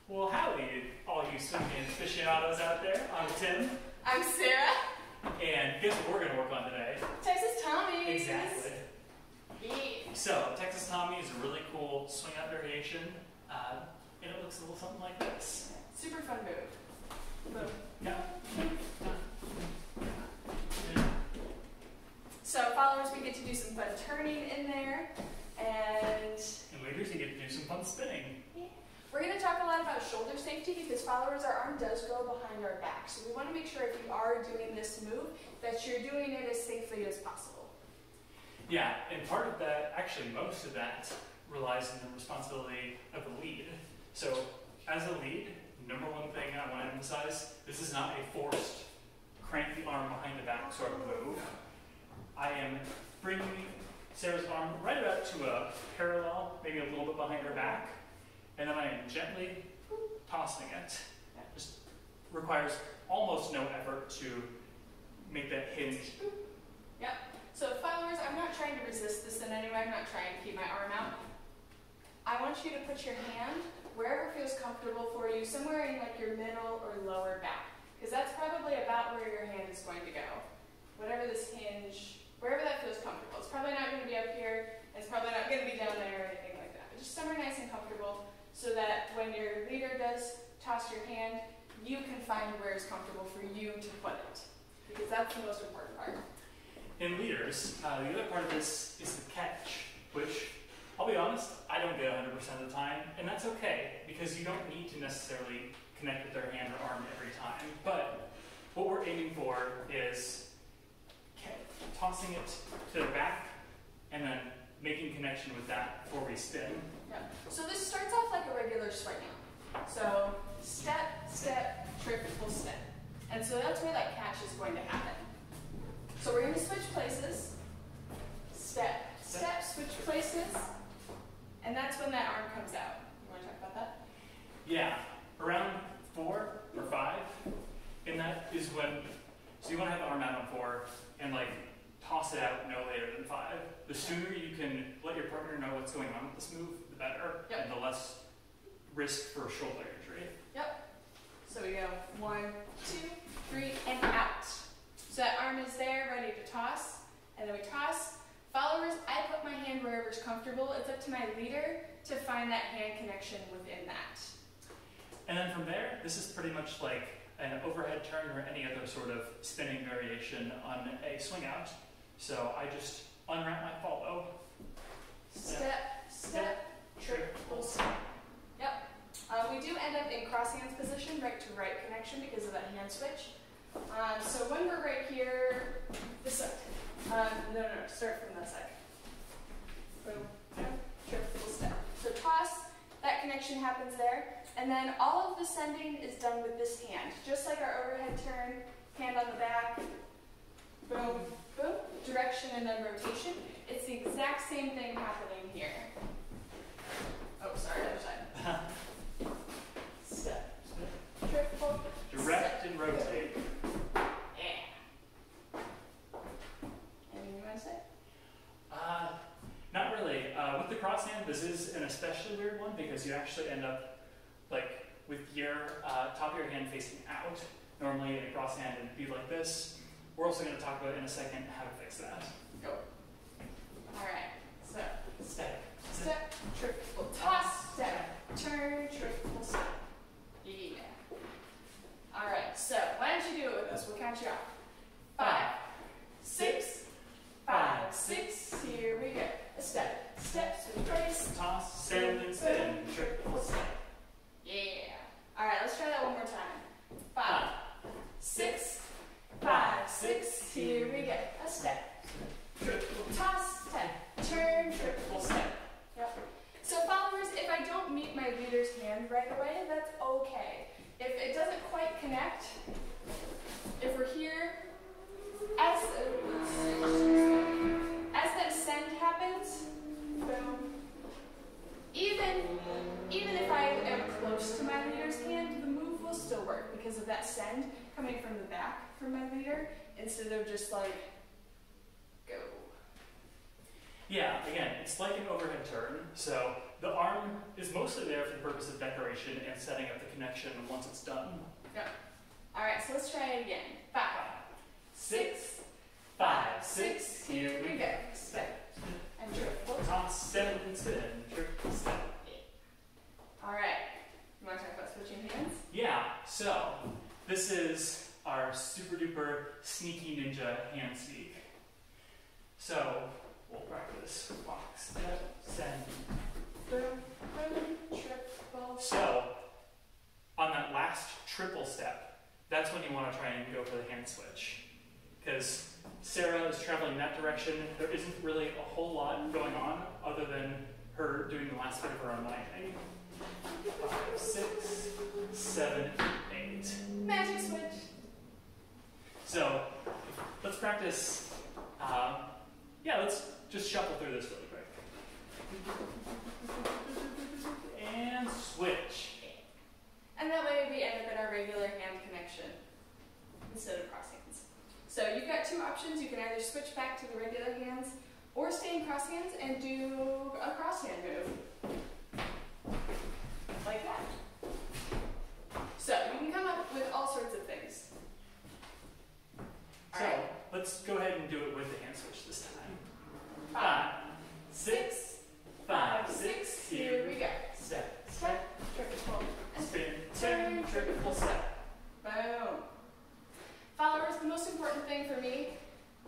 Well, howdy, all you swimming aficionados out there. I'm Tim. I'm Sarah. And guess what we're going to work on today? Texas Tommies. Exactly. Yeah. So, Texas Tommy is a really cool swing out variation, and it looks a little something like this. Super fun move. Boom. Yeah. So, followers, we get to do some fun turning in there, and leaders, you get to do some fun spinning. yeah. We're going to talk a lot about shoulder safety because followers, our arm does go behind our back. So we want to make sure if you are doing this move that you're doing it as safely as possible. Yeah, and part of that, actually most of that, relies on the responsibility of the lead. So as a lead, number one thing I want to emphasize, this is not a forced crank the arm behind the back sort of move. I am bringing Sarah's arm right about to a parallel, maybe a little bit behind her back, and then I am gently tossing it. Just requires almost no effort to make that hinge. Yep. So followers, I'm not trying to resist this in any way. I'm not trying to keep my arm out. I want you to put your hand wherever feels comfortable for you, somewhere in like your middle or lower back, because that's probably about where your hand is going to go. Whatever this hinge, wherever that feels comfortable. It's probably not going to be up here. It's probably not going to be down there or anything like that. But just somewhere nice and comfortable so that when your leader does toss your hand, you can find where it's comfortable for you to put it, because that's the most important part. In leaders, the other part of this is the catch, which, I'll be honest, I don't get 100% of the time, and that's okay, because you don't need to necessarily connect with their hand or arm every time. But what we're aiming for is tossing it to the back, and then making connection with that before we spin. Yeah. So this starts off like a regular swing out. So step, step, triple step. And so that's where that catch is going to happen. So we're going to switch places. Step, step, switch places. And that's when that arm comes out. You want to talk about that? Yeah. Around 4 or 5. And that is when, so you want to have the arm out on 4 and like toss it out no later than 5. The sooner you can let your partner know what's going on with this move, the better. Yep. And the less risk for shoulder injury. Yep. So we go 1, 2, 3, and out. So that arm is there, ready to toss. And then we toss. Followers, I put my hand wherever is comfortable. It's up to my leader to find that hand connection within that. And then from there, this is pretty much like an overhead turn or any other sort of spinning variation on a swing out. So I just unwrap my follow. Step, step, triple step. Yep. We do end up in cross hands position, right to right connection because of that hand switch. So when we're right here, this side. No, start from that side. Boom, boom, triple step. So toss, that connection happens there. And then all of the sending is done with this hand. Just like our overhead turn, hand on the back, boom, boom, direction and then rotation. It's the exact same thing happening here. Oh, sorry, other side. Step, triple, Direct and rotate. Yeah. Anything you want to say? Not really. With the cross hand, this is an especially weird one because you actually end up like with your top of your hand facing out. Normally in a cross hand it'd be like this. We're also going to talk about in a second how to fix that. Go. Alright, so Step. step, triple toss, step, turn, triple step. Yeah. Alright, so why don't you do it with us? We'll count you off. 5, 6, 5, 6, here we go. A step, step, switch place. Toss, send, and spin. Triple step. Yeah. Alright, let's try that one more time. 5, 6, 5, 6, here we go. A step, triple toss, step, turn, triple step. Yep. So followers, if I don't meet my leader's hand right away, that's okay. If it doesn't quite connect, if we're here, as that send happens, boom. Even if I am close to my leader's hand, the move will still work because of that send coming from the back from my leader instead of just like go. Yeah, again, it's like an overhead turn. So the arm is mostly there for the purpose of decoration and setting up the connection once it's done. Yep. All right, so let's try it again. 5, 6, 5, 6. Here we go. Step and triple toss, step and spin, triple step. All right. You want to talk about switching hands? Yeah. So this is our super duper sneaky ninja hand sneak. So we'll practice walk, step, send. Boom, boom, triple. So on that last triple step, that's when you want to try and go for the hand switch. Because Sarah is traveling that direction. There isn't really a whole lot going on other than her doing the last bit of her unwinding. 5, 6, 7, 8. Magic switch. So let's practice. Let's just shuffle through this really quick. And switch. And that way we end up in our regular hand connection instead of cross hands. So you've got two options. You can either switch back to the regular hands or stay in cross hands and do a cross hand move. Like that. So you can come up with all sorts of things. So let's go ahead and do it with the hand switch this time. 5, 6, 5, 6. Here we go. Step, step, triple, and spin, turn, triple step. Boom. Followers, the most important thing for me,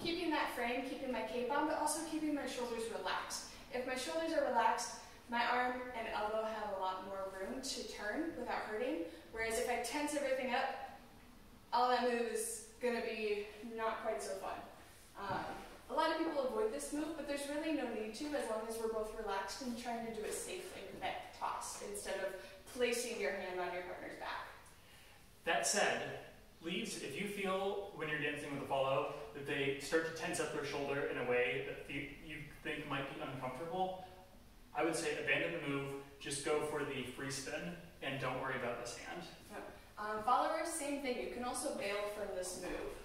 keeping that frame, keeping my cape on, but also keeping my shoulders relaxed. If my shoulders are relaxed, my arm and elbow have a lot more room to turn without hurting. Whereas if I tense everything up, all that move is going to be not quite so fun. A lot of people avoid this move, but there's really no need to as long as we're both relaxed and trying to do it safely with that toss instead of placing your hand on your partner's back. That said, leads, if you feel when you're dancing with a follow that they start to tense up their shoulder in a way that you think might be uncomfortable, I would say abandon the move, just go for the free spin, and don't worry about this hand. Followers, same thing. You can also bail from this move.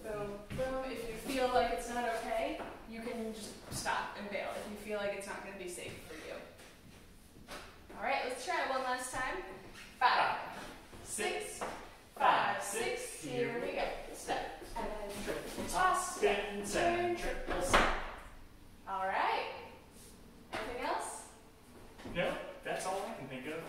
Boom, boom. If you feel like it's not okay, you can just stop and bail if you feel like it's not going to be safe for you. All right, let's try it one last time. 5, 6, 5, 6. Here we go. Step and then triple toss, spin, turn, triple step. All right. Anything else? No, that's all I can think of.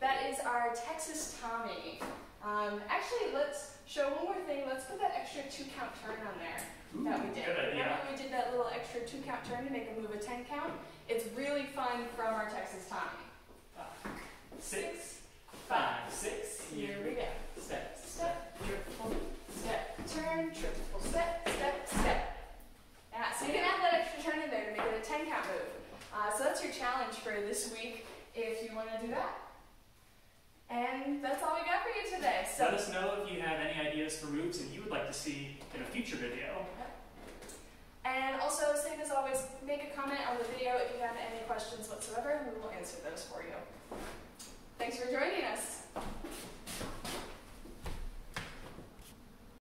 That is our Texas Tommy. Actually, let's show one more thing. Let's put that extra 2-count turn on there that we did. Good idea. Remember we did that little extra 2-count turn to make a move a 10 count? It's really fun from our Texas Tommy. 6, 5, 6. Here we go. Step, Step, triple, step, turn, triple, step, step, step. Yeah, so you can add that extra turn in there to make it a 10-count move. So that's your challenge for this week if you want to do that. And that's all we got for you today. So let us know if you have any ideas for moves that you would like to see in a future video. And also, same as always, make a comment on the video if you have any questions whatsoever, and we will answer those for you. Thanks for joining us.